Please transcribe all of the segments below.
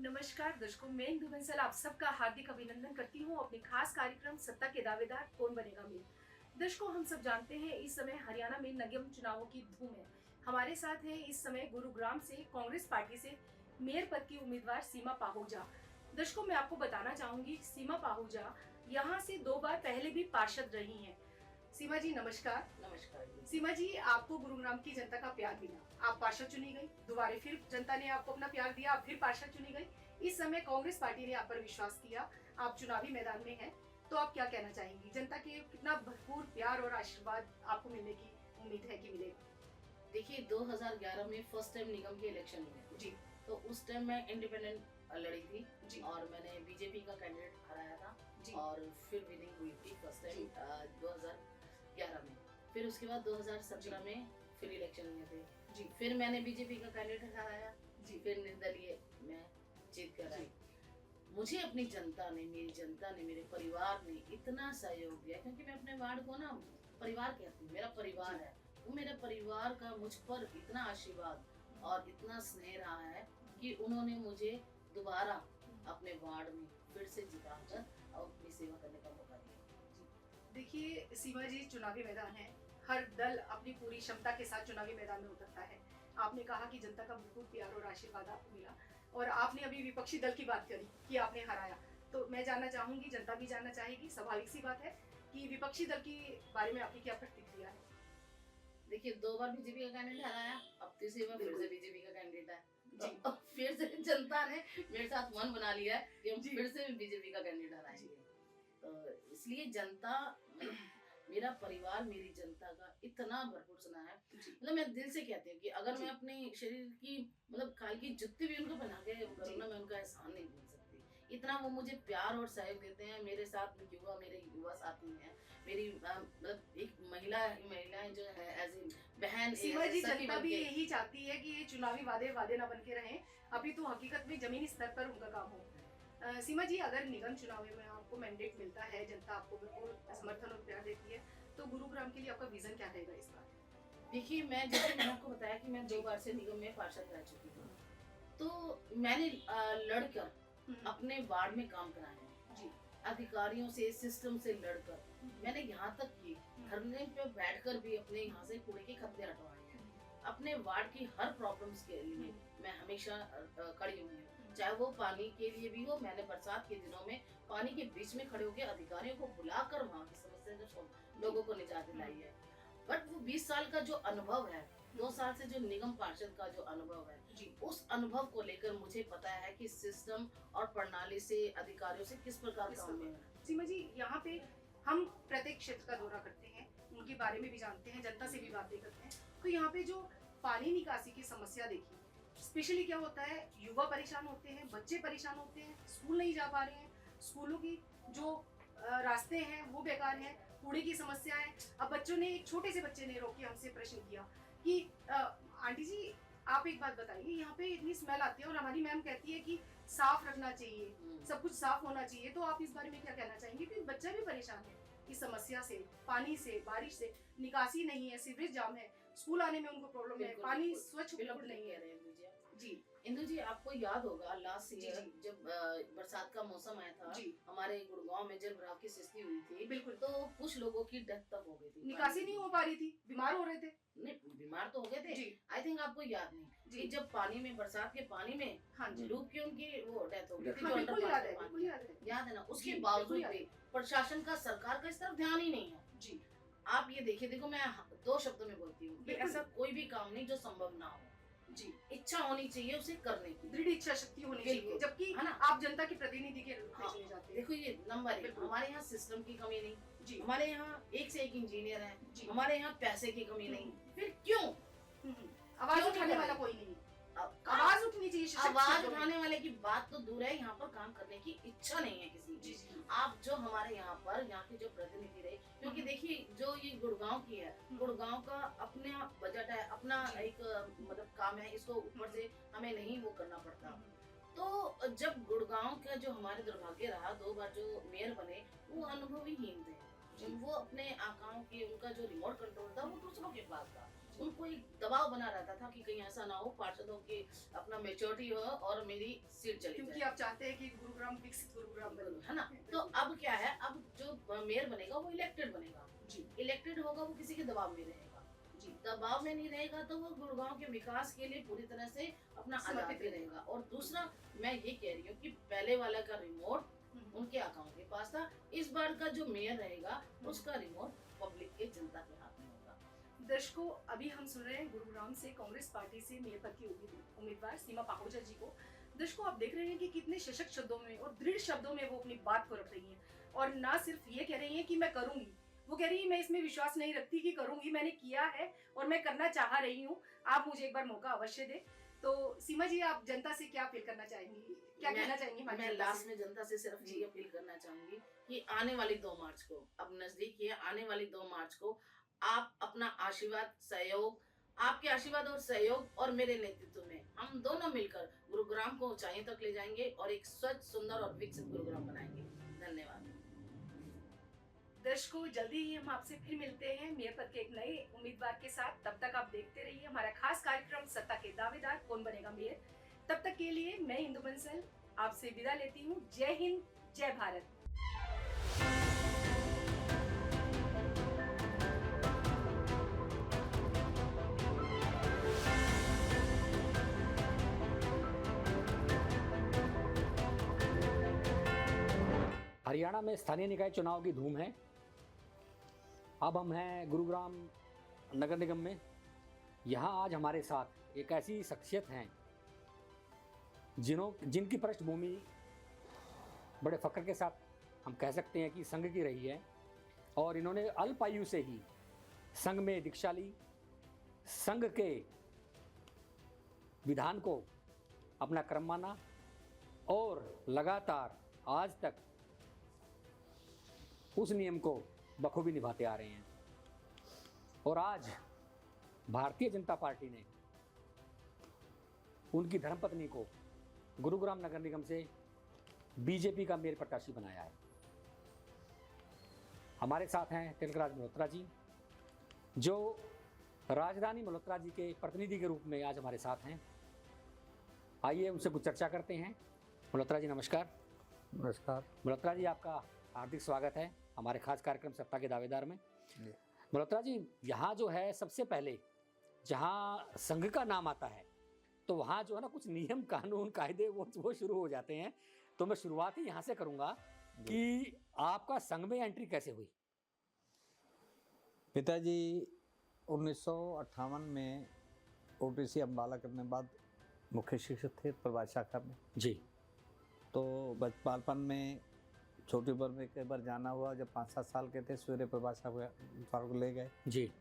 नमस्कार दर्शकों, मैं इंदु बंसल आप सबका हार्दिक अभिनंदन करती हूँ अपने खास कार्यक्रम सत्ता के दावेदार कौन बनेगा मेयर। दर्शकों, हम सब जानते हैं इस समय हरियाणा में निगम चुनावों की धूम है। हमारे साथ है इस समय गुरुग्राम से कांग्रेस पार्टी से मेयर पद की उम्मीदवार सीमा पाहूजा। दर्शकों, मैं आपको बताना चाहूंगी सीमा पाहूजा यहाँ से 2 बार पहले भी पार्षद रही हैं। सीमा जी नमस्कार। नमस्कार जी। सीमा जी, आपको गुरुग्राम की जनता का प्यार मिला, आप पार्षद चुनी गई, दोबारा फिर जनता ने आपको अपना प्यार दिया, आप फिर पार्षद चुनी गई। इस समय कांग्रेस पार्टी ने आप पर विश्वास किया, आप चुनावी मैदान में हैं, तो आप क्या कहना चाहेंगी? जनता के कितना भरपूर प्यार और आशीर्वाद आपको मिलने की उम्मीद है कि मिलेगा? देखिए 2011 में फर्स्ट टाइम निगम के इलेक्शन हुए जी तो उस टाइम मैं इंडिपेंडेंट लड़ी थी जी और मैंने बीजेपी का कैंडिडेट हराया था जी और फिर विनिंग हुई थी फर्स्ट टाइम 2011 में। फिर उसके बाद 2017 में फिर इलेक्शन हुए थे जी फिर मैंने बीजेपी का कैंडिडेट हराया जी फिर निर्दलीय मैं जीत कर आई। मुझे अपनी जनता ने मेरे परिवार ने इतना सहयोग दिया क्योंकि मैं अपने वार्ड को ना परिवार कहती हूँ, मेरा परिवार है। वो मेरे परिवार का मुझ पर इतना आशीर्वाद और इतना स्नेह रहा है कि उन्होंने मुझे दोबारा अपने वार्ड में फिर से जिताकर और अपनी सेवा करने का मौका दिया। देखिए सीमा जी, चुनावी मैदान है, हर दल अपनी पूरी क्षमता के साथ चुनावी मैदान में उतरता है। आपने कहा कि जनता का बिल्कुल प्यार और आशीर्वाद आपको मिला, और आपने अभी विपक्षी दल की बात करी कि आपने हराया, तो मैं जानना चाहूंगी, जनता भी जानना चाहेगी, स्वाभाविक सी बात है कि विपक्षी दल के बारे में आपकी क्या प्रतिक्रिया है? देखिए 2 बार बीजेपी का कैंडिडेट हराया, अब तीसरी बार फिर से बीजेपी का कैंडिडेट है जी अब फिर से जनता ने मेरे साथ मन बना लिया है कि हम जी। फिर से बीजेपी का कैंडिडेट हराएंगे। तो इसलिए जनता मेरा परिवार मेरी जनता का इतना भरपूर सुना है। मतलब मैं दिल से कहती हूँ कि अगर मैं अपने शरीर की मतलब खाल की जुत्ती भी उनको पहना के करूँ ना, मैं उनका एहसान नहीं भूल सकती। इतना वो मुझे प्यार और सहयोग देते हैं। मेरे साथ मेरे युवा साथी हैं, मेरी मतलब एक महिलाएं जो है एज ए बहन सीमा जी, सखी जनता भी बनके। यही चाहती है कि ये चुनावी वादे वादे ना बन के रहें, अभी तो हकीकत में जमीनी स्तर पर उनका काम हो। सीमा जी, अगर निगम चुनाव में आपको मैंडेट मिलता है, जनता आपको बिल्कुल समर्थन और प्यार देती है, तो गुरुग्राम के लिए आपका विजन क्या रहेगा इस बार? देखिए मैं जैसे मैंने आपको बताया कि मैं 2 बार से निगम में पार्षद रह चुकी हूँ, तो मैंने लड़कर अपने वार्ड में काम कराए हैं जी अधिकारियों से, सिस्टम से लड़कर। मैंने यहाँ तक कि धरने पे बैठकर भी अपने यहाँ से कूड़े के खत्ते हटवाए हैं। अपने वार्ड की हर प्रॉब्लम्स के लिए मैं हमेशा खड़ी हुई हूँ, चाहे वो पानी के लिए भी हो। मैंने बरसात के दिनों में पानी के बीच में खड़े होकर अधिकारियों को बुलाकर वहाँ की समस्या से लोगों को निजात दिलाई है। बट वो 20 साल का जो अनुभव है, 2 साल से जो निगम पार्षद का जो अनुभव है जी उस अनुभव को लेकर मुझे पता है कि सिस्टम और प्रणाली से अधिकारियों से किस प्रकार काम में है। सीमा जी, यहाँ पे हम प्रत्येक क्षेत्र का दौरा करते हैं, उनके बारे में भी जानते हैं, जनता से भी बातें करते हैं, तो यहाँ पे जो पानी निकासी की समस्या देखी, स्पेशली क्या होता है, युवा परेशान होते हैं, बच्चे परेशान होते हैं, स्कूल नहीं जा पा रहे हैं, स्कूलों की जो रास्ते हैं वो बेकार हैं, कूड़े की समस्या है। अब बच्चों ने, एक छोटे से बच्चे ने रोक के हमसे प्रश्न किया कि आंटी जी आप एक बात बताइए, यहाँ पे इतनी स्मेल आती है और हमारी मैम कहती है कि साफ रखना चाहिए, सब कुछ साफ होना चाहिए, तो आप इस बारे में क्या कहना चाहेंगे? क्योंकि बच्चा भी परेशान है इस समस्या से, पानी से, बारिश से, निकासी नहीं है, सीवरेज जाम है, स्कूल आने में उनको प्रॉब्लम है, पानी स्वच्छ बिल्कुल नहीं है। जी इंदु जी आपको याद होगा लास्ट जी ईयर जी जब बरसात का मौसम आया था जी हमारे गुड़गांव में जल भराव की स्थिति हुई थी, बिल्कुल, तो कुछ लोगों की डेथ तक हो गई थी। निकासी नहीं हो पा रही थी, बीमार हो रहे थे। नहीं बीमार तो हो गए थे। जी आई थिंक आपको याद नहीं जी कि जब पानी में बरसात के पानी में हाँ जी डूब के उनकी वो डेथ हो गई थी। हाँ, जो बिल्कुल अंडरपास याद में है, पानी बिल्कुल याद है। याद है ना। उसके जी, बावजूद बिल्कुल भी प्रशासन का, सरकार का इस तरफ ध्यान ही नहीं है। जी आप ये देखिए, देखो मैं 2 शब्दों में बोलती हूँ कि बिल्कुल। ऐसा कोई भी काम नहीं जो संभव ना हो। जी, इच्छा होनी चाहिए उसे करने की। दृढ़ इच्छा शक्ति होनी चाहिए, बिल्कुल। जबकि है ना? आप जनता के प्रतिनिधि के रूप में हाँ, चले जाते हैं। देखो ये नंबर 1 बिल्कुल। हमारे यहाँ सिस्टम की कमी नहीं, जी हमारे यहाँ एक से एक इंजीनियर हैं, जी हमारे यहाँ पैसे की कमी नहीं, फिर क्यों आवाज क्यों उठाने नहीं वाला कर कोई नहीं, आवाज आवाज उठनी चाहिए, सशक्त आवाज शब्दों में। उठाने वाले की बात तो दूर है, यहाँ पर काम करने की इच्छा नहीं है किसी जी की। जी आप जो हमारे यहाँ पर यहाँ के जो प्रतिनिधि रहे, क्योंकि देखिए जो ये गुड़गांव की है, गुड़गांव का अपना बजट है, अपना जी। एक मतलब काम है, इसको ऊपर से हमें नहीं वो करना पड़ता। तो जब गुड़गांव का जो हमारे दुर्भाग्य रहा, 2 बार जो मेयर बने वो अनुभवीहीन थे। वो अपने आकाओं की, उनका जो रिमोट कंट्रोल था वो दूसरों के पास था। उनको एक दबाव बना रहता था कि कहीं ऐसा ना हो पार्षदों की अपना मेच्योरिटी हो और मेरी सीट चली क्योंकि जाए, आप चाहते हैं कि गुरुग्राम विकसित गुरुग्राम बने, है ना। तो अब क्या है, अब जो मेयर बनेगा वो इलेक्टेड बनेगा, जी इलेक्टेड होगा, वो किसी के दबाव में रहेगा, जी दबाव में नहीं रहेगा, तो वो गुड़गांव के विकास के लिए पूरी तरह से अपना आजाद समर्पित भी रहेगा। और दूसरा मैं ये कह रही हूँ कि पहले वाला का रिमोट हम्म, उनके अकाउंट के पास था, इस बार का जो मेयर रहेगा उसका रिमोट पब्लिक के, जनता के हाथ में होगा। दर्शकों अभी हम सुन रहे हैं गुरुग्राम से कांग्रेस पार्टी से मेयर पद की उम्मीदवार सीमा पाहोजा जी को। दर्शकों आप देख रहे हैं कि कितने सशक्त शब्दों में और दृढ़ शब्दों में वो अपनी बात को रख रही हैं और ना सिर्फ ये कह रही हैं कि मैं करूंगी, वो कह रही है मैं इसमें विश्वास नहीं रखती कि करूंगी, मैंने किया है और मैं करना चाह रही हूँ, आप मुझे एक बार मौका अवश्य दे। तो सीमा जी आप जनता से क्या अपील करना चाहेंगी, क्या कहना चाहेंगी हमारी मैं जनता लास्ट से? में जनता से सिर्फ जी। ये अपील करना चाहूंगी कि आने वाली 2 मार्च को, अब नजदीक है, आने वाली 2 मार्च को आप अपना आशीर्वाद, सहयोग, आपके आशीर्वाद और सहयोग और मेरे नेतृत्व में हम दोनों मिलकर गुरुग्राम को ऊंचाई तक ले जाएंगे और एक स्वच्छ, सुंदर और विकसित गुरुग्राम बनाएंगे। धन्यवाद। दर्शकों जल्दी ही हम आपसे फिर मिलते हैं मेयर पद के एक नए उम्मीदवार के साथ। तब तक आप देखते रहिए हमारा खास कार्यक्रम सत्ता के दावेदार कौन बनेगा मेयर। तब तक के लिए मैं इंदु बंसल आपसे विदा लेती हूँ। जय हिंद, जय भारत। हरियाणा में स्थानीय निकाय चुनाव की धूम है। अब हम हैं गुरुग्राम नगर निगम में। यहाँ आज हमारे साथ एक ऐसी शख्सियत हैं जिनकी पृष्ठभूमि बड़े फख्र के साथ हम कह सकते हैं कि संघ की रही है और इन्होंने अल्प आयु से ही संघ में दीक्षा ली, संघ के विधान को अपना क्रम माना और लगातार आज तक उस नियम को बखूबी निभाते आ रहे हैं। और आज भारतीय जनता पार्टी ने उनकी धर्मपत्नी को गुरुग्राम नगर निगम से बीजेपी का मेयर प्रत्याशी बनाया है। हमारे साथ हैं तिलकराज मल्होत्रा जी, जो राजधानी मल्होत्रा जी के प्रतिनिधि के रूप में आज हमारे साथ हैं। आइए उनसे कुछ चर्चा करते हैं। मल्होत्रा जी नमस्कार। नमस्कार। मल्होत्रा जी आपका हार्दिक स्वागत है हमारे खास कार्यक्रम सत्ता के दावेदार में। मल्होत्रा जी यहाँ जो है सबसे पहले जहाँ संघ का नाम आता है तो वहाँ जो है ना कुछ नियम कानून कायदे वो शुरू हो जाते हैं। तो मैं शुरुआत ही यहाँ से करूँगा कि आपका संघ में एंट्री कैसे हुई? पिताजी 1958 में ओटीसी अम्बाला करने बाद मुख्य शिक्षक थे प्रभात शाखा में जी। तो बालपन में छोटी उम्र में कई बार जाना हुआ। जब 5-7 साल के थे सूर्य प्रभात शाखा को ले गए जी।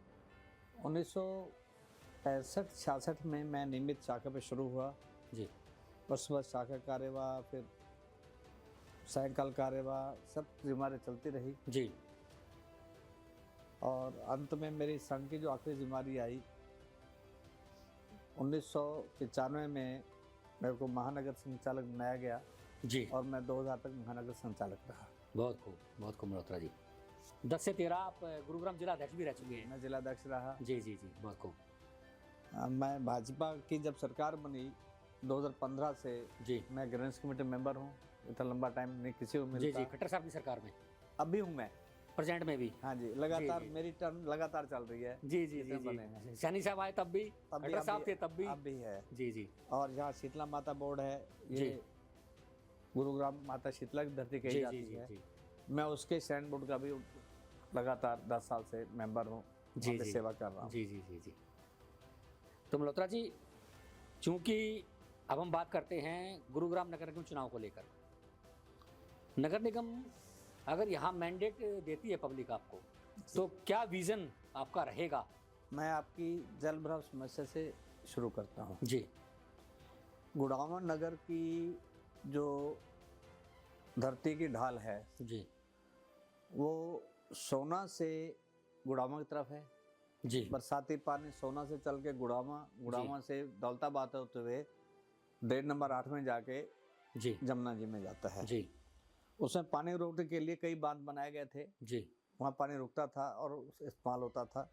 1965-66 में मैं नियमित शाखा पे शुरू हुआ जी। उसके बाद शाखा कार्यवाह, फिर सायकाल कार्यवाह, सब जिम्मेदारी चलती रही जी। और अंत में मेरी संघ की जो आखिरी जिम्मेदारी आई 1995 में मेरे को महानगर संचालक बनाया गया जी। और मैं 2000 तक महानगर संचालक रहा। बहुत खूब मल्होत्रा जी। 10 से 13 आप गुरुग्राम जिला अध्यक्ष भी रह चुके हैं। मैं जिलाध्यक्ष रहा। जी जी जी, बहुत खूब। मैं भाजपा की जब सरकार बनी 2015 से जी। मैं ग्रेनेंस कमेटी मेंबर हूँ। इतना लंबा टाइम नहीं किसी को जी मिलता। जी, खट्टर साहब की सरकार में अभी हूँ मैं, प्रेजेंट में भी। हाँ जी, लगातार जी, जी। मेरी टर्म लगातार चल रही है। जी जी जी जितने बने जी। हैं। सैनी साहब आए तब भी, तब भी खट्टर साहब थे तब भी। अब भी है। जी जी और यहाँ शीतला माता बोर्ड है, जी। ये गुरुग्राम माता शीतला की धरती कही जी जाती जी है। जी मैं उसके स्टैंड बोर्ड का भी लगातार 10 साल से मेंबर हूँ, जी वहाँ पे जी सेवा कर रहा हूँ। जी जी जी जी। तो मल्होत्रा जी, चूंकि अब हम बात करते हैं गुरुग्राम नगर निगम चुनाव को लेकर। नगर निगम अगर यहाँ मैंडेट देती है पब्लिक आपको, तो क्या विजन आपका रहेगा? मैं आपकी जल भराव समस्या से शुरू करता हूँ। जी गुड़गांव नगर की जो धरती की ढाल है जी वो सोना से गुड़गांव की तरफ है। जी बरसाती पानी सोना से चल के गुड़गांव से दौलताबाद होते हुए 1.5 नंबर 8 में जाके जी जमुना जी में जाता है। जी उसमें पानी रोकने के लिए कई बांध बनाए गए थे। जी वहाँ पानी रुकता था और इस्तेमाल होता था।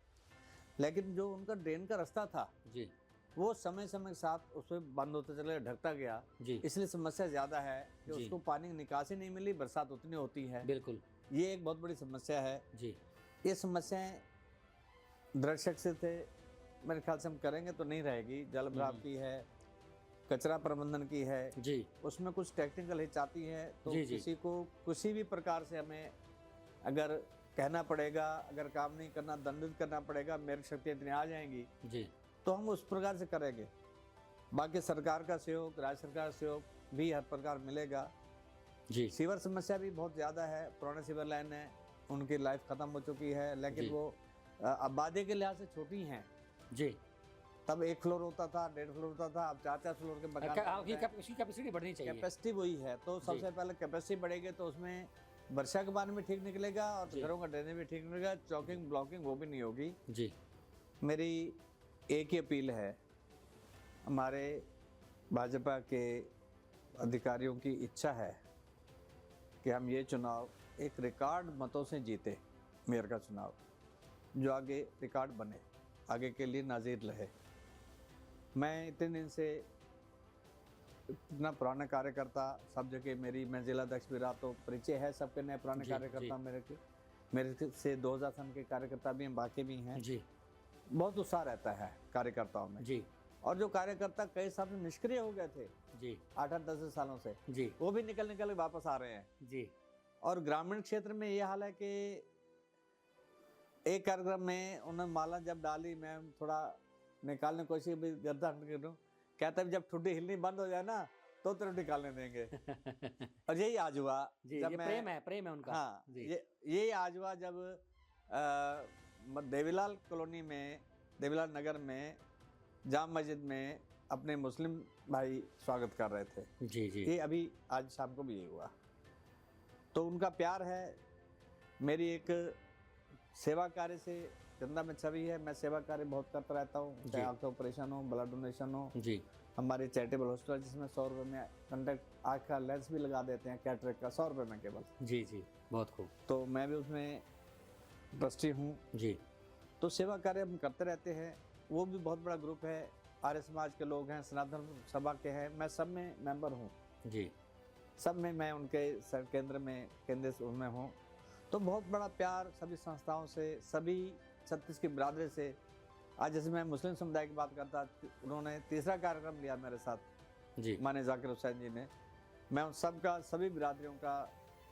लेकिन जो उनका ड्रेन का रास्ता था जी वो समय समय के साथ उसमें बंद होता चला गया, ढकता गया, जी इसलिए समस्या ज़्यादा है कि जी। उसको पानी की निकासी नहीं मिली, बरसात उतनी होती है, बिल्कुल ये एक बहुत बड़ी समस्या है। जी ये समस्याएं दृढ़ से थे मेरे ख्याल से हम करेंगे तो नहीं रहेगी। जल भराव की है, कचरा प्रबंधन की है, जी उसमें कुछ टेक्निकल हिच आती है, तो जी, जी। किसी को किसी भी प्रकार से हमें अगर कहना पड़ेगा, अगर काम नहीं करना दंडित करना पड़ेगा, मेरी शक्ति इतनी आ जाएंगी जी तो हम उस प्रकार से करेंगे। बाकी सरकार का सहयोग, राज्य सरकार का सहयोग भी हर प्रकार मिलेगा। जी सीवर समस्या भी बहुत ज़्यादा है, पुराने सीवर लाइन है उनकी लाइफ ख़त्म हो चुकी है, लेकिन जी। वो आबादी के लिहाज से छोटी हैं। जी तब 1 फ्लोर होता था, 1.5 फ्लोर होता था, अब 4-4 फ्लोर के मकान उसकी कैपेसिटी बढ़नी चाहिए। कैपेसिटी वही है, तो सबसे पहले कैपेसिटी बढ़ेगी तो उसमें वर्षा के पानी भी ठीक निकलेगा और जी। घरों का ड्रेनेज भी ठीक निकलेगा, चौकिंग ब्लॉकिंग वो भी नहीं होगी। जी मेरी एक ही अपील है, हमारे भाजपा के अधिकारियों की इच्छा है कि हम ये चुनाव एक रिकॉर्ड मतों से जीते, मेयर का चुनाव, जो आगे रिकॉर्ड बने, आगे के लिए नाज़ीर रहे। मैं इतने दिन से इतना पुराना कार्यकर्ता, सब जगह मैं जिला अध्यक्ष भी रहा, तो परिचय है सबके नए पुराने जी, कार्यकर्ता मेरे से 2000 सन के कार्यकर्ता भी हैं, बाकी भी हैं। जी बहुत उत्साह रहता है कार्यकर्ताओं में। जी और जो कार्यकर्ता कई साल से निष्क्रिय हो गए थे जी 8-10 सालों से, जी वो भी निकल के वापस आ रहे हैं। जी और ग्रामीण क्षेत्र में ये हाल है कि एक कार्यक्रम में उन्होंने माला जब डाली, मैं थोड़ा निकालने की कोशिश भी गर्दा कर रहा हूँ, कहता है जब ठुड्डी हिलनी बंद हो जाए ना तो तेरे निकालने देंगे। और यही आज हुआ जी जब ये प्रेम है उनका। हाँ, जी ये आज हुआ जब देवीलाल कॉलोनी में, देवीलाल नगर में जाम मस्जिद में अपने मुस्लिम भाई स्वागत कर रहे थे। जी जी ये अभी आज शाम को भी ये हुआ, तो उनका प्यार है। मेरी एक सेवा कार्य से जनता में छवि है, मैं सेवा कार्य बहुत करता रहता हूँ, चाहे जी। आँख का ऑपरेशन हो, ब्लड डोनेशन हो। जी हमारी चैरिटेबल हॉस्पिटल जिसमें 100 रुपये में कंटेक्ट आँख का लेंस भी लगा देते हैं, कैटरेक्ट का 100 रुपये में केवल। जी जी बहुत खूब। तो मैं भी उसमें ट्रस्टी हूँ, जी तो सेवा कार्य हम करते रहते हैं। वो भी बहुत बड़ा ग्रुप है, आर्य समाज के लोग हैं, सनातन सभा के हैं, मैं सब में मेंबर हूँ, जी सब में मैं उनके केंद्र में हूँ। तो बहुत बड़ा प्यार सभी संस्थाओं से, सभी छत्तीस की बिरादरी से। आज जैसे मैं मुस्लिम समुदाय की बात करता, उन्होंने तीसरा कार्यक्रम लिया मेरे साथ जी माने जाकिर हुसैन जी ने। मैं उन सब का, सभी बिरादरियों का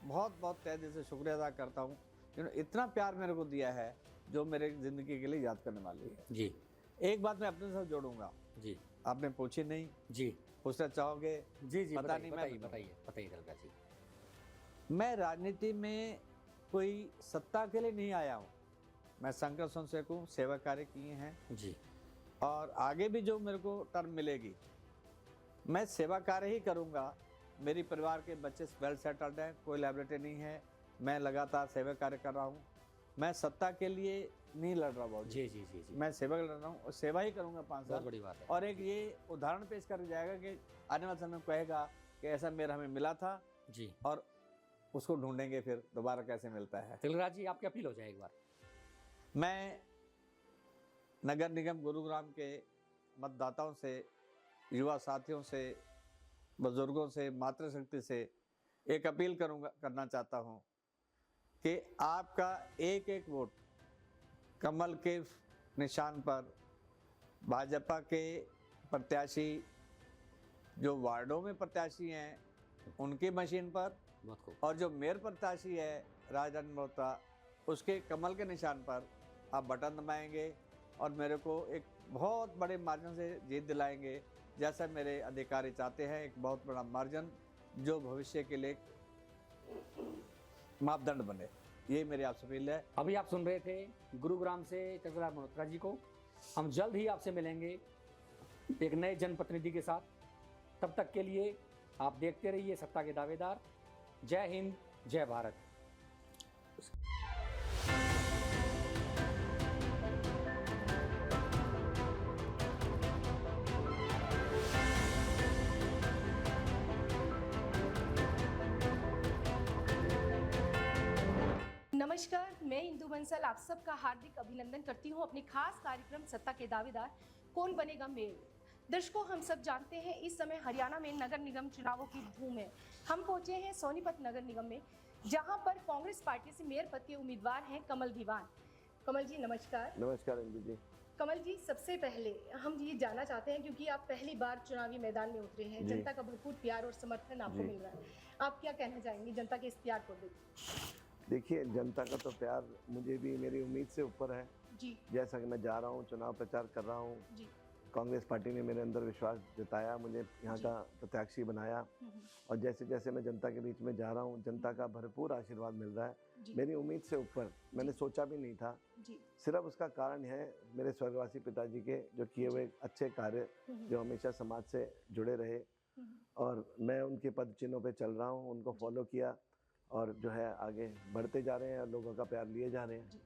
बहुत बहुत तहे दिल से शुक्रिया अदा करता हूँ, जिन्होंने इतना प्यार मेरे को दिया है जो मेरे ज़िंदगी के लिए याद करने वाली है। जी एक बात मैं अपने साथ जोड़ूंगा, जी आपने पूछी नहीं, जी पूछना चाहोगे? जी जी पता नहीं, मैं बताइए बताऊं। बताइए दलगा जी। मैं राजनीति में कोई सत्ता के लिए नहीं आया हूँ, मैं संघर्ष संसेवक हूँ, सेवा कार्य किए हैं, जी और आगे भी जो मेरे को टर्म मिलेगी मैं सेवा कार्य ही करूँगा। मेरी परिवार के बच्चे वेल सेटल्ड हैं, कोई लाइबिलिटी नहीं है, मैं लगातार सेवा कार्य कर रहा हूँ। मैं सत्ता के लिए नहीं लड़ रहा बहुत, जी जी जी जी मैं सेवा लड़ रहा हूँ और सेवा ही करूँगा 5 बहुत साल। बड़ी बात है। और एक ये उदाहरण पेश कर जाएगा कि आने वाले समय में कहेगा कि ऐसा मेरा हमें मिला था, जी और उसको ढूंढेंगे फिर दोबारा कैसे मिलता है। तिलकराज जी आपकी अपील हो जाए एक बार। मैं नगर निगम गुरुग्राम के मतदाताओं से, युवा साथियों से, बुजुर्गों से, मातृशक्ति से एक अपील करना चाहता हूं कि आपका एक एक वोट कमल के निशान पर भाजपा के प्रत्याशी, जो वार्डों में प्रत्याशी हैं उनकी मशीन पर, बहुत खूब। और जो मेयर प्रत्याशी है राजधानी मल्होत्रा, उसके कमल के निशान पर आप बटन दबाएंगे और मेरे को एक बहुत बड़े मार्जिन से जीत दिलाएंगे, जैसा मेरे अधिकारी चाहते हैं, एक बहुत बड़ा मार्जिन जो भविष्य के लिए मापदंड बने। ये मेरी आपसे अपील है। अभी आप सुन रहे थे गुरुग्राम से तिलकराज मल्होत्रा जी को। हम जल्द ही आपसे मिलेंगे एक नए जनप्रतिनिधि के साथ। तब तक के लिए आप देखते रहिए सत्ता के दावेदार। जय हिंद, जय भारत। नमस्कार, मैं इंदु बंसल आप सबका हार्दिक अभिनंदन करती हूँ अपने खास कार्यक्रम सत्ता के दावेदार कौन बनेगा मेयर। दर्शकों, हम सब जानते हैं इस समय हरियाणा में नगर निगम चुनावों की धूम है। हम पहुंचे हैं सोनीपत नगर निगम में, जहां पर कांग्रेस पार्टी से मेयर पद के उम्मीदवार हैं कमल दीवान। कमल जी नमस्कार। नमस्कार इंदु जी। कमल जी, सबसे पहले हम ये जानना चाहते हैं, क्योंकि आप पहली बार चुनावी मैदान में उतरे हैं, जी। जनता का भरपूर प्यार और समर्थन आपको जी। मिल रहा है, आप क्या कहना चाहेंगे जनता के इस प्यार को देख? देखिए, जनता का तो प्यार मुझे भी मेरी उम्मीद से ऊपर है। जी जैसा कि मैं जा रहा हूँ, चुनाव प्रचार कर रहा हूँ, जी। कांग्रेस पार्टी ने मेरे अंदर विश्वास जताया, मुझे यहाँ जी। का प्रत्याशी बनाया, और जैसे जैसे मैं जनता के बीच में जा रहा हूँ, जनता का भरपूर आशीर्वाद मिल रहा है। जी मेरी उम्मीद से ऊपर, मैंने सोचा भी नहीं था। जी। सिर्फ उसका कारण है मेरे स्वर्गवासी पिताजी के जो किए हुए अच्छे कार्य, जो हमेशा समाज से जुड़े रहे, और मैं उनके पद चिन्हों पे चल रहा हूँ, उनको फॉलो किया, और जो है आगे बढ़ते जा रहे हैं और लोगों का प्यार लिए जा रहे हैं।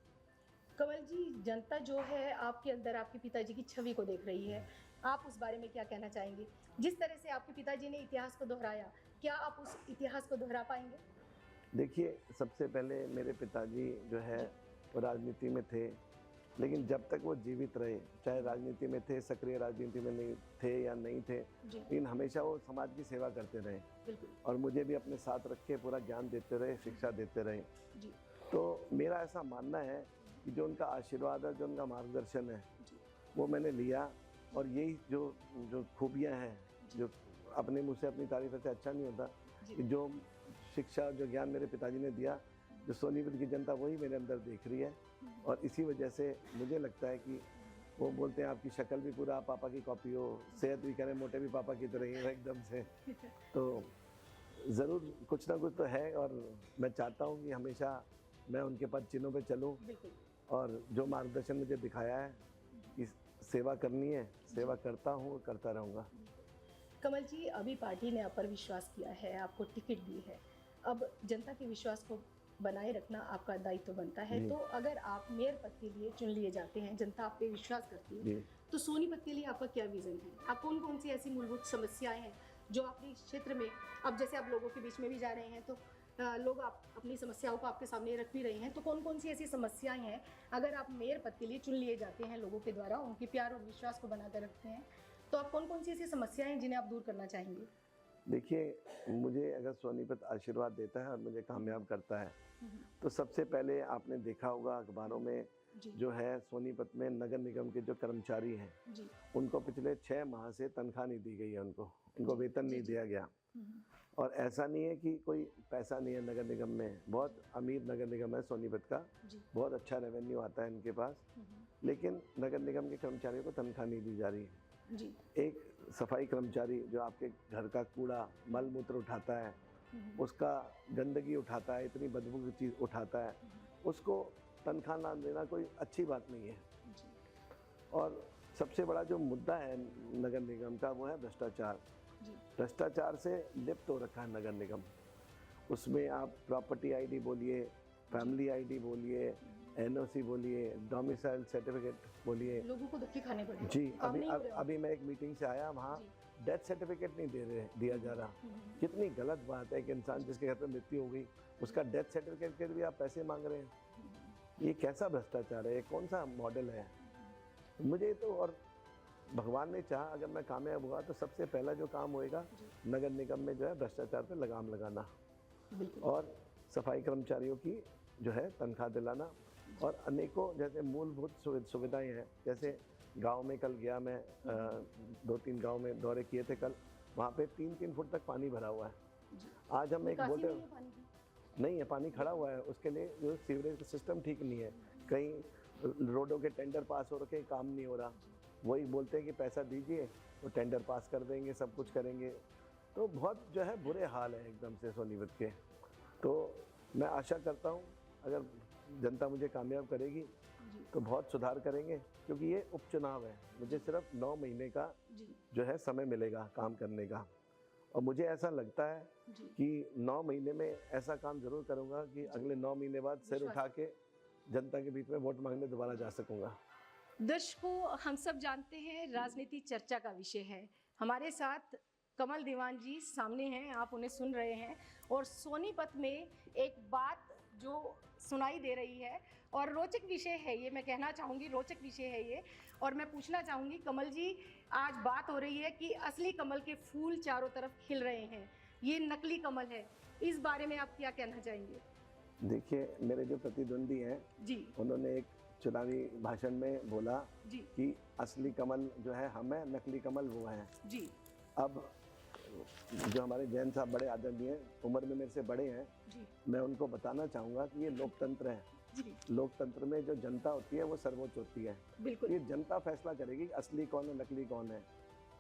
कमल जी, जनता जो है आपके अंदर आपके पिताजी की छवि को देख रही है, आप उस बारे में क्या कहना चाहेंगे? जिस तरह से आपके पिताजी ने इतिहास को दोहराया, क्या आप उस इतिहास को दोहरा पाएंगे? देखिए, सबसे पहले मेरे पिताजी जो है वो राजनीति में थे, लेकिन जब तक वो जीवित रहे, चाहे राजनीति में थे, सक्रिय राजनीति में नहीं थे या नहीं थे, जी लेकिन हमेशा वो समाज की सेवा करते रहे, बिल्कुल। और मुझे भी अपने साथ रख के पूरा ज्ञान देते रहे, शिक्षा देते रहे। जी तो मेरा ऐसा मानना है कि जो उनका आशीर्वाद है, जो उनका मार्गदर्शन है, जी वो मैंने लिया, और यही जो जो खूबियाँ हैं, जो अपने मुँह से अपनी तारीफ से अच्छा नहीं होता, जी। कि जो शिक्षा, जो ज्ञान मेरे पिताजी ने दिया, जो सोनीपत की जनता वही मेरे अंदर देख रही है, और इसी वजह से मुझे लगता है कि वो बोलते हैं आपकी शक्ल भी पूरा पापा की कॉपी हो, सेहत भी कह रहे हैं मोटे भी पापा की तरह ही हो एकदम से। तो ज़रूर कुछ ना कुछ तो है, और मैं चाहता हूँ कि हमेशा मैं उनके पद चिन्हों पे चलूँ, बिल्कुल। और जो मार्गदर्शन मुझे दिखाया है कि सेवा करनी है, सेवा करता हूँ, करता रहूँगा। कमल जी, अभी पार्टी ने आप पर विश्वास किया है, आपको टिकट दी है, अब जनता के विश्वास को बनाए रखना आपका दायित्व बनता है। जी। तो अगर आप मेयर पद के लिए चुन लिए जाते हैं, जनता आप पे विश्वास करती है, जी। तो सोनीपत के लिए आपका क्या विजन है? आप कौन कौन सी ऐसी मूलभूत समस्याएं हैं जो अपने क्षेत्र में, अब जैसे आप लोगों के बीच में भी जा रहे हैं, तो लोग आप अपनी समस्याओं को आपके सामने रख भी रहे हैं, तो कौन कौन सी ऐसी समस्याएं हैं अगर आप मेयर पद के लिए चुन लिए जाते हैं, लोगों के द्वारा उनके प्यार और विश्वास को बनाकर रखते हैं, तो आप कौन कौन सी ऐसी समस्याएं हैं जिन्हें आप दूर करना चाहेंगे? देखिए, मुझे अगर सोनीपत आशीर्वाद देता है और मुझे कामयाब करता है, तो सबसे पहले आपने देखा होगा अखबारों में, जी जो है सोनीपत में नगर निगम के जो कर्मचारी हैं, जी उनको पिछले 6 माह से तनख्वाह नहीं दी गई है, उनको वेतन जी, नहीं जी। दिया गया। और ऐसा नहीं है कि कोई पैसा नहीं है नगर निगम में, बहुत अमीर नगर निगम है सोनीपत का, जी बहुत अच्छा रेवेन्यू आता है इनके पास, लेकिन नगर निगम के कर्मचारियों को तनख्वाह नहीं दी जा रही है। जी एक सफाई कर्मचारी जो आपके घर का कूड़ा मल मूत्र उठाता है, उसका गंदगी उठाता है, इतनी बदबू की चीज़ उठाता है, उसको तनख्वाह ना देना कोई अच्छी बात नहीं है। जी और सबसे बड़ा जो मुद्दा है नगर निगम का, वो है भ्रष्टाचार। जी भ्रष्टाचार से लिप्त हो रखा है नगर निगम। उसमें आप प्रॉपर्टी आईडी बोलिए, फैमिली आईडी बोलिए, एनओसी बोलिए, डोमिसाइल सर्टिफिकेट बोलिए। लोगों को धक्के खाने पड़े। जी, काम नहीं हो रहे। अभी मैं एक मीटिंग से आया, वहाँ जी। डेथ सर्टिफिकेट नहीं दिया जा रहा। कितनी गलत बात है कि इंसान जिसके घर पे मृत्यु हो गई, उसका डेथ सर्टिफिकेट के लिए भी आप पैसे मांग रहे हैं। ये कैसा भ्रष्टाचार है? ये कौन सा मॉडल है? मुझे तो, और भगवान ने चाहा अगर मैं कामयाब हुआ, तो सबसे पहला जो काम होएगा नगर निगम में जो है भ्रष्टाचार पे लगाम लगाना, बिल्कुल। और सफाई कर्मचारियों की जो है तनख्वाह दिलाना, और अनेकों जैसे मूलभूत सुविधाएं हैं। जैसे गांव में कल गया मैं, 2-3 गांव में दौरे किए थे कल, वहाँ पे 3-3 फुट तक पानी भरा हुआ है। आज हम एक निकासी बोलते नहीं है पानी की। नहीं है, पानी खड़ा हुआ है, उसके लिए जो सीवरेज का सिस्टम ठीक नहीं है, कहीं रोडों के टेंडर पास हो रखे, काम नहीं हो रहा। वही बोलते हैं कि पैसा दीजिए तो टेंडर पास कर देंगे, सब कुछ करेंगे। तो बहुत जो है बुरे हाल है एकदम से सोनीपत के। तो मैं आशा करता हूँ अगर जनता मुझे कामयाब करेगी तो बहुत सुधार करेंगे, क्योंकि ये उपचुनाव है। मुझे सिर्फ 9 महीने का जी जो है समय मिलेगा काम करने का, और मुझे ऐसा लगता है जी कि 9 महीने में ऐसा काम जरूर करूँगा कि अगले 9 महीने बाद सिर विश्वास। उठा के जनता के बीच में वोट मांगने दोबारा जा सकूँगा। दर्शकों, हम सब जानते हैं राजनीति चर्चा का विषय है। हमारे साथ कमल दीवान जी सामने हैं, आप उन्हें सुन रहे हैं। और सोनीपत में एक बात जो सुनाई दे रही है और रोचक विषय है ये, मैं कहना चाहूँगी रोचक विषय है ये। और मैं पूछना चाहूँगी कमल जी, आज बात हो रही है कि असली कमल के फूल चारों तरफ खिल रहे हैं, ये नकली कमल है, इस बारे में आप क्या कहना चाहेंगे? देखिए, मेरे जो प्रतिद्वंदी हैं जी उन्होंने एक चुनावी भाषण में बोला जी कि असली कमल जो है हम हैं, नकली कमल वो हैं। जी अब जो हमारे जैन साहब बड़े आदरणीय हैं, उम्र में मेरे से बड़े हैं, जी मैं उनको बताना चाहूँगा कि ये लोकतंत्र है। जी लोकतंत्र में जो जनता होती है वो सर्वोच्च होती है। बिल्कुल ये जनता फैसला करेगी कि असली कौन है, नकली कौन है।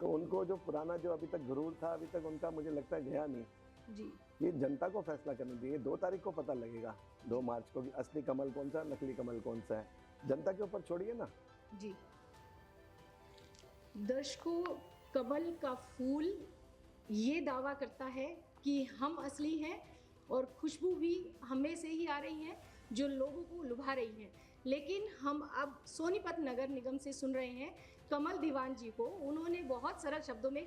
तो उनको जो पुराना जो अभी तक गुरूर था, अभी तक उनका मुझे लगता है गया नहीं। जी ये जनता को फैसला करने दीजिए। 2 तारीख को पता लगेगा, 2 मार्च को, कि असली कमल कौन सा, नकली कमल कौन सा है। जनता के ऊपर छोड़िए ना। जी दर्शकों, कमल का फूल ये दावा करता है कि हम असली हैं और खुशबू भी हमें से ही आ रही है जो लोगों को लुभा रही है। लेकिन हम अब सोनीपत नगर निगम से सुन रहे हैं कमल दीवान जी को। उन्होंने बहुत सरल शब्दों में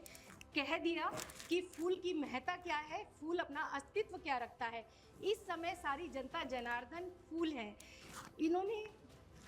कह दिया कि फूल की महत्ता क्या है, फूल अपना अस्तित्व क्या रखता है। इस समय सारी जनता जनार्दन फूल है। इन्होंने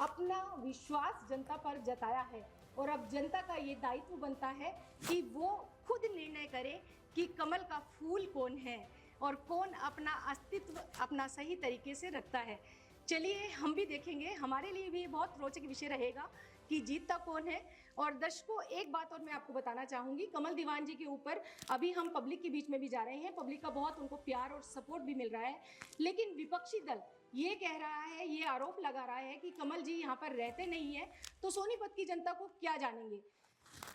अपना विश्वास जनता पर जताया है और अब जनता का ये दायित्व बनता है कि वो खुद निर्णय करे कि कमल का फूल कौन है और कौन अपना अस्तित्व अपना सही तरीके से रखता है। चलिए हम भी देखेंगे, हमारे लिए भी बहुत रोचक विषय रहेगा कि जीतता कौन है। और दर्शकों, एक बात और मैं आपको बताना चाहूँगी, कमल दीवान जी के ऊपर अभी हम पब्लिक के बीच में भी जा रहे हैं, पब्लिक का बहुत उनको प्यार और सपोर्ट भी मिल रहा है। लेकिन विपक्षी दल ये कह रहा है, ये आरोप लगा रहा है कि कमल जी यहाँ पर रहते नहीं है, तो सोनीपत की जनता को क्या जानेंगे।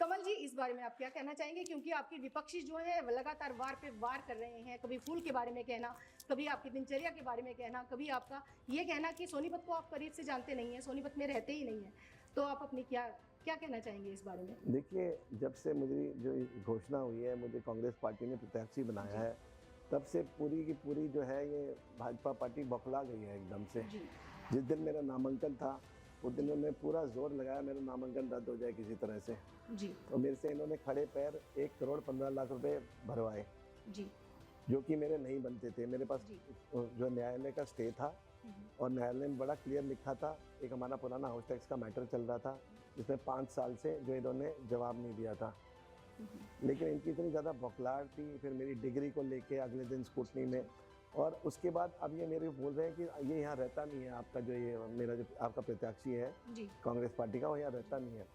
कमल जी, इस बारे में आप क्या कहना चाहेंगे? क्योंकि आपके विपक्षी जो है लगातार वार पे वार कर रहे हैं, कभी फूल के बारे में कहना, कभी आपकी दिनचर्या के बारे में कहना, कभी आपका ये कहना कि सोनीपत को आप करीब से जानते नहीं हैं, सोनीपत में रहते ही नहीं हैं। तो आप अपनी क्या क्या कहना चाहेंगे इस बारे में? देखिए, जब से मुझे जो घोषणा हुई है, मुझे कांग्रेस पार्टी ने प्रत्याशी बनाया है, तब से पूरी की पूरी जो है ये भाजपा पार्टी बौखला गई है एकदम से। जी जिस दिन मेरा नामांकन था उस दिन उन्होंने पूरा जोर लगाया मेरा नामांकन रद्द हो जाए किसी तरह से। जी तो मेरे से इन्होंने खड़े पैर 1 करोड़ 15 लाख रुपए भरवाए, जी जो कि मेरे नहीं बनते थे। मेरे पास जी जो न्यायालय का स्टे था और न्यायालय में बड़ा क्लियर लिखा था। एक हमारा पुराना हाउस टैक्स का मैटर चल रहा था जिसमें 5 साल से जो इन्होंने जवाब नहीं दिया था। लेकिन इनकी इतनी ज़्यादा बौखलाहट थी, फिर मेरी डिग्री को लेके अगले दिन स्कूटनी में, और उसके बाद अब ये मेरे बोल रहे हैं कि ये यहाँ रहता नहीं है, आपका जो ये मेरा जो आपका प्रत्याशी है जी कांग्रेस पार्टी का, वो यहाँ रहता नहीं है।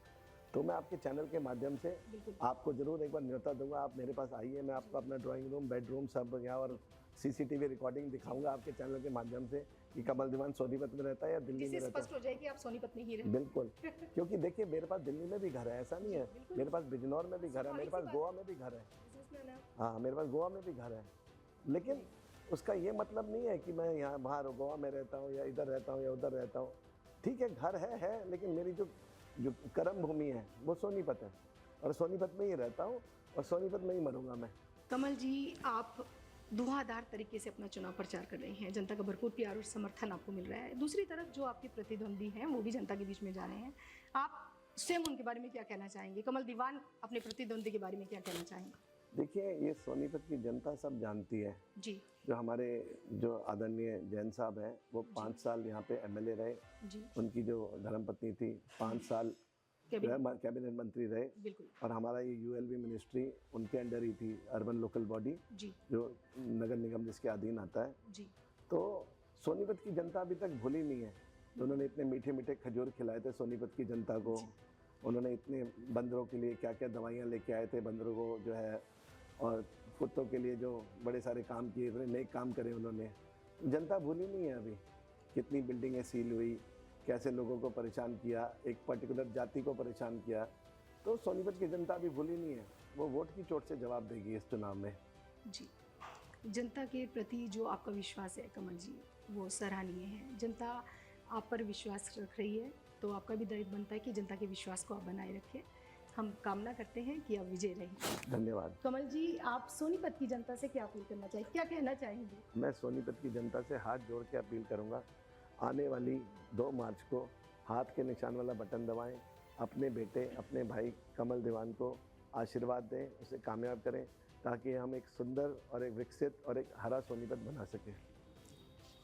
तो मैं आपके चैनल के माध्यम से बिल्कुल आपको जरूर एक बार न्योता दूंगा, आप मेरे पास आइए, मैं आपको अपना ड्राइंग रूम, बेडरूम सब यहाँ और CCTV रिकॉर्डिंग दिखाऊंगा आपके चैनल के माध्यम से कि कमल दीवान सोनीपत में रहता है या दिल्ली में जिससे रहता स्पष्ट हो जाए कि आप सोनीपत में ही है। रहते बिल्कुल, क्योंकि देखिए मेरे पास दिल्ली में भी घर है, ऐसा नहीं है, बिल्कुल। मेरे पास बिजनौर में भी घर है, मेरे पास गोवा में भी घर है, हैं। हाँ मेरे पास गोवा में भी घर है। लेकिन उसका ये मतलब नहीं है कि मैं यहाँ बाहर गोवा में रहता हूँ या इधर रहता हूँ या उधर रहता हूँ। ठीक है, घर है, लेकिन मेरी जो कर्म भूमि है वो सोनीपत है और सोनीपत में ही रहता हूँ और सोनीपत में ही मरूंगा मैं। कमल जी, आप धुआंधार तरीके से अपना चुनाव प्रचार कर रहे हैं, जनता का भरपूर प्यार और समर्थन आपको मिल रहा है। दूसरी तरफ जो आपके प्रतिद्वंदी हैं वो भी जनता के बीच में जा रहे हैं, आप स्वयं उनके बारे में क्या कहना चाहेंगे? कमल दीवान अपने प्रतिद्वंदी के बारे में क्या कहना चाहेंगे? देखिए, ये सोनीपत की जनता सब जानती है। जी जो हमारे जो आदरणीय जैन साहब हैं वो 5 साल यहाँ पे MLA रहे, जी उनकी जो धर्मपत्नी थी 5 साल कैबिनेट कैबिनेट मंत्री रहे, बिल्कुल और हमारा ये ULB मिनिस्ट्री उनके अंडर ही थी, अर्बन लोकल बॉडी जी जो नगर निगम जिसके अधीन आता है। जी तो सोनीपत की जनता अभी तक भूली नहीं है। तो उन्होंने इतने मीठे मीठे खजूर खिलाए थे सोनीपत की जनता को, उन्होंने इतने बंदरों के लिए क्या क्या दवाइयाँ लेके आए थे बंदरों को जो है, और कुत्तों के लिए जो बड़े सारे काम किए, इतने नेक काम करे उन्होंने। जनता भूली नहीं है अभी, कितनी बिल्डिंगें सील हुई, कैसे लोगों को परेशान किया, एक पर्टिकुलर जाति को परेशान किया। तो सोनीपत की जनता अभी भूली नहीं है, वो वोट की चोट से जवाब देगी इस चुनाव में। जी जनता के प्रति जो आपका विश्वास है कमल जी, वो सराहनीय है। जनता आप पर विश्वास रख रही है, तो आपका भी दायित्व बनता है कि जनता के विश्वास को आप बनाए रखें। हम कामना करते हैं कि आप विजय रहें। धन्यवाद। कमल जी, आप सोनीपत की जनता से क्या अपील करना चाहिए, क्या कहना चाहेंगे? मैं सोनीपत की जनता से हाथ जोड़ के अपील करूंगा, आने वाली 2 मार्च को हाथ के निशान वाला बटन दबाएं, अपने बेटे अपने भाई कमल दीवान को आशीर्वाद दें, उसे कामयाब करें, ताकि हम एक सुंदर और एक विकसित और एक हरा सोनीपत बना सकें।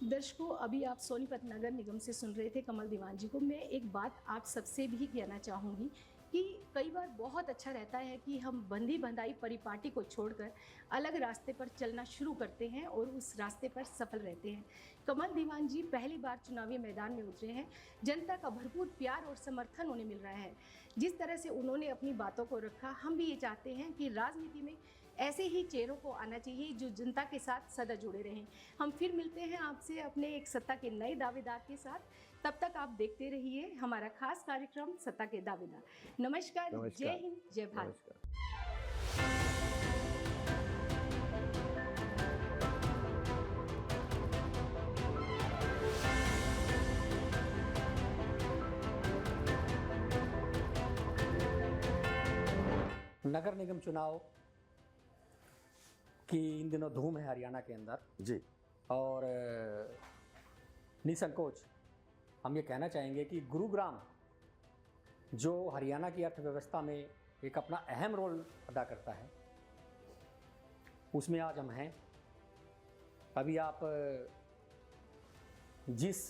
दर्शकों, अभी आप सोनीपत नगर निगम से सुन रहे थे कमल दीवान जी को। मैं एक बात आप सबसे भी कहना चाहूँगी कि कई बार बहुत अच्छा रहता है कि हम बंधी बंधाई परिपाटी को छोड़कर अलग रास्ते पर चलना शुरू करते हैं और उस रास्ते पर सफल रहते हैं। कमल दीवान जी पहली बार चुनावी मैदान में उतरे हैं। जनता का भरपूर प्यार और समर्थन उन्हें मिल रहा है। जिस तरह से उन्होंने अपनी बातों को रखा, हम भी ये चाहते हैं कि राजनीति में ऐसे ही चेहरों को आना चाहिए जो जनता के साथ सदा जुड़े रहें। हम फिर मिलते हैं आपसे अपने एक सत्ता के नए दावेदार के साथ। तब तक आप देखते रहिए हमारा खास कार्यक्रम सत्ता के दावेदार। नमस्कार, नमस्कार। जय हिंद, जय भारत। नमस्कार। नगर निगम चुनाव की इन दिनों धूम है हरियाणा के अंदर, जी और निसंकोच हम ये कहना चाहेंगे कि गुरुग्राम जो हरियाणा की अर्थव्यवस्था में एक अपना अहम रोल अदा करता है, उसमें आज हम हैं। अभी आप जिस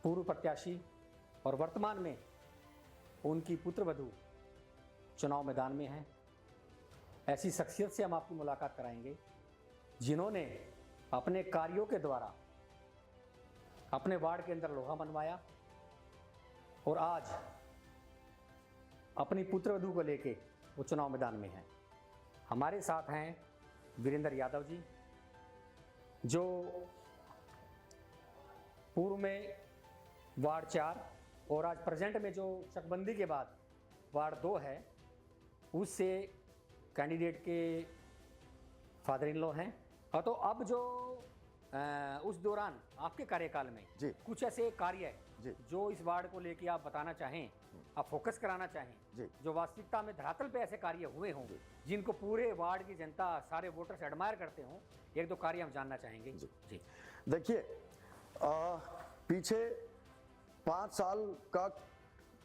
पूर्व प्रत्याशी और वर्तमान में उनकी पुत्रवधू चुनाव मैदान में हैं, ऐसी शख्सियत से हम आपकी मुलाकात कराएंगे जिन्होंने अपने कार्यों के द्वारा अपने वार्ड के अंदर लोहा मनवाया और आज अपनी पुत्रवधू को लेके वो चुनाव मैदान में हैं। हमारे साथ हैं वीरेंद्र यादव जी, जो पूर्व में वार्ड 4 और आज प्रेजेंट में जो चकबंदी के बाद वार्ड 2 है, उससे कैंडिडेट के फादर इन लॉ हैं। और तो अब जो उस दौरान आपके कार्यकाल में जी। कुछ ऐसे कार्य जी। जो इस वार्ड को लेके आप बताना चाहें, आप फोकस कराना चाहें, जी। जो वास्तविकता में धरातल पे ऐसे कार्य हुए हों जिनको पूरे वार्ड की जनता, सारे वोटर्स एडमायर करते हों, एक दो कार्य हम जानना चाहेंगे। जी। देखिए, पीछे 5 साल का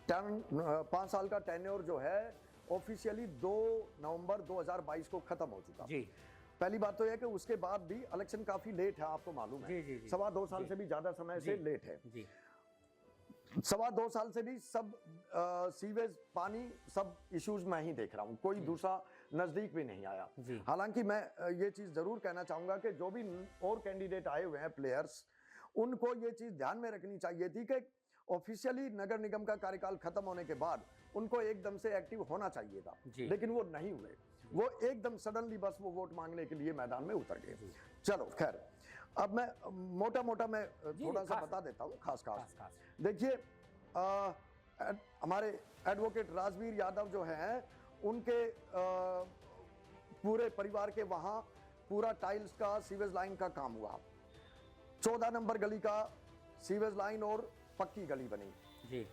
5 साल का टेन्योर जो है ऑफिशियली 2 नवंबर 2022 को खत्म हो चुका। जी। पहली बात तो यह है कि उसके बाद भी इलेक्शन काफी लेट है, आपको मालूम है। जी, जी, जी। 2.25 साल जी। से भी ज्यादा समय से जी। लेट है। जी। 2.25 साल से भी सब सीवेज, पानी, सब इश्यूज मैं ही देख रहा हूँ, कोई दूसरा नजदीक भी नहीं आया। जी। हालांकि मैं ये चीज जरूर कहना चाहूंगा कि जो भी और कैंडिडेट आए हुए हैं प्लेयर्स, उनको ये चीज ध्यान में रखनी चाहिए थी कि ऑफिशियली नगर निगम का कार्यकाल खत्म होने के बाद उनको एकदम से एक्टिव होना चाहिए था, जी। लेकिन वो नहीं हुए। वो एकदम सडनली बस वो वोट मांगने के लिए मैदान में उतर गए। चलो खैर, अब मैं मोटा मोटा मैं थोड़ा सा बता देता हूँ खास। देखिए, हमारे एडवोकेट राजवीर यादव जो हैं, उनके पूरे परिवार के वहाँ पूरा टाइल्स का सीवेज लाइन का काम हुआ। 14 नंबर गली का सीवेज लाइन और पक्की गली बनी। जी।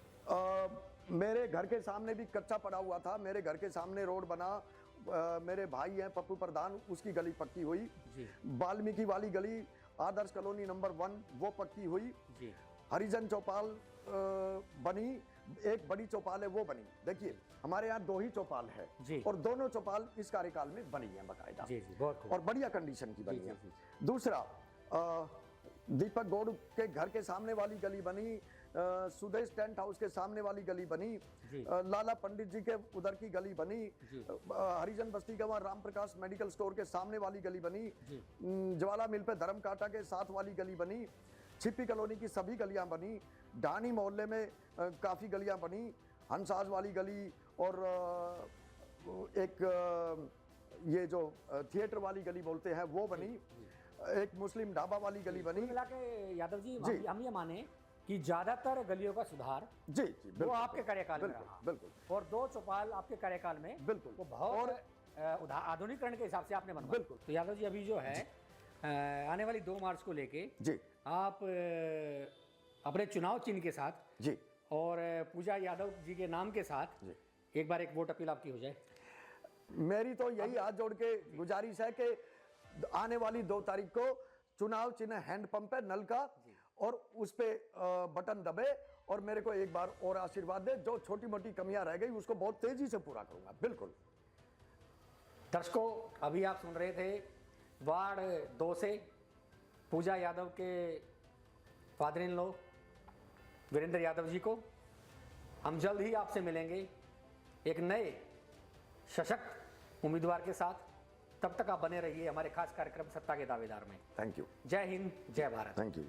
मेरे घर के सामने भी कच्चा पड़ा हुआ था, मेरे घर के सामने रोड बना। मेरे भाई हैं पप्पू प्रधान, उसकी गली पक्की हुई। वाल्मीकि वाली गली, आदर्श कॉलोनी नंबर 1, वो पक्की हुई। जी। हरिजन चौपाल बनी, एक बड़ी चौपाल है वो बनी। देखिए, हमारे यहाँ 2 ही चौपाल है जी। और दोनों चौपाल इस कार्यकाल में बनी है बाकायदा। जी। जी। बहुत खूब। और बढ़िया कंडीशन की बनी जी, है। जी, दूसरा, दीपक गौड़ के घर के सामने वाली गली बनी, सुदेश टेंट हाउस के सामने वाली गली बनी, लाला पंडित जी के उधर की गली बनी, हरिजन बस्ती के वहाँ राम प्रकाश मेडिकल स्टोर के सामने वाली गली बनी, ज्वाला मिल पे धर्म कांटा के साथ वाली गली बनी, छिप्पी कॉलोनी की सभी गलियां बनी, ढानी मोहल्ले में काफ़ी गलियां बनी, हंसाज वाली गली, और एक ये जो थिएटर वाली गली बोलते हैं वो बनी, एक मुस्लिम ढाबा वाली गली बनी। मिला के यादव जी, जी। हम ये माने कि ज्यादातर गलियों का सुधार जी जी वो बिल्कुल, आपके कार्यकाल में बिल्कुल, रहा, बिल्कुल। और 2 चौपाल आपके कार्यकाल में बिल्कुल। वो बहुत आधुनिकरण के हिसाब से आपने बनवाया। बिल्कुल। तो यादव जी, अभी जो है आने वाली 2 मार्च को लेके जी आप अपने चुनाव चिन्ह के साथ जी और पूजा यादव जी के नाम के साथ जी। एक बार एक वोट अपील आपकी हो जाए। मेरी तो यही हाथ जोड़ के गुजारिश है कि आने वाली 2 तारीख को चुनाव चिन्ह हैंडपंप है नल का, और उस पे बटन दबे और मेरे को एक बार और आशीर्वाद दे। जो छोटी मोटी कमियां रह गई उसको बहुत तेजी से पूरा करूंगा। बिल्कुल। दर्शकों, अभी आप सुन रहे थे वार्ड 2 से पूजा यादव के father in law Virendra Yadav ji को। हम जल्द ही आपसे मिलेंगे एक नए सशक्त उम्मीदवार के साथ। तब तक आप बने रहिए हमारे खास कार्यक्रम सत्ता के दावेदार में। Thank you. जय हिंद, जय भारत। Thank you.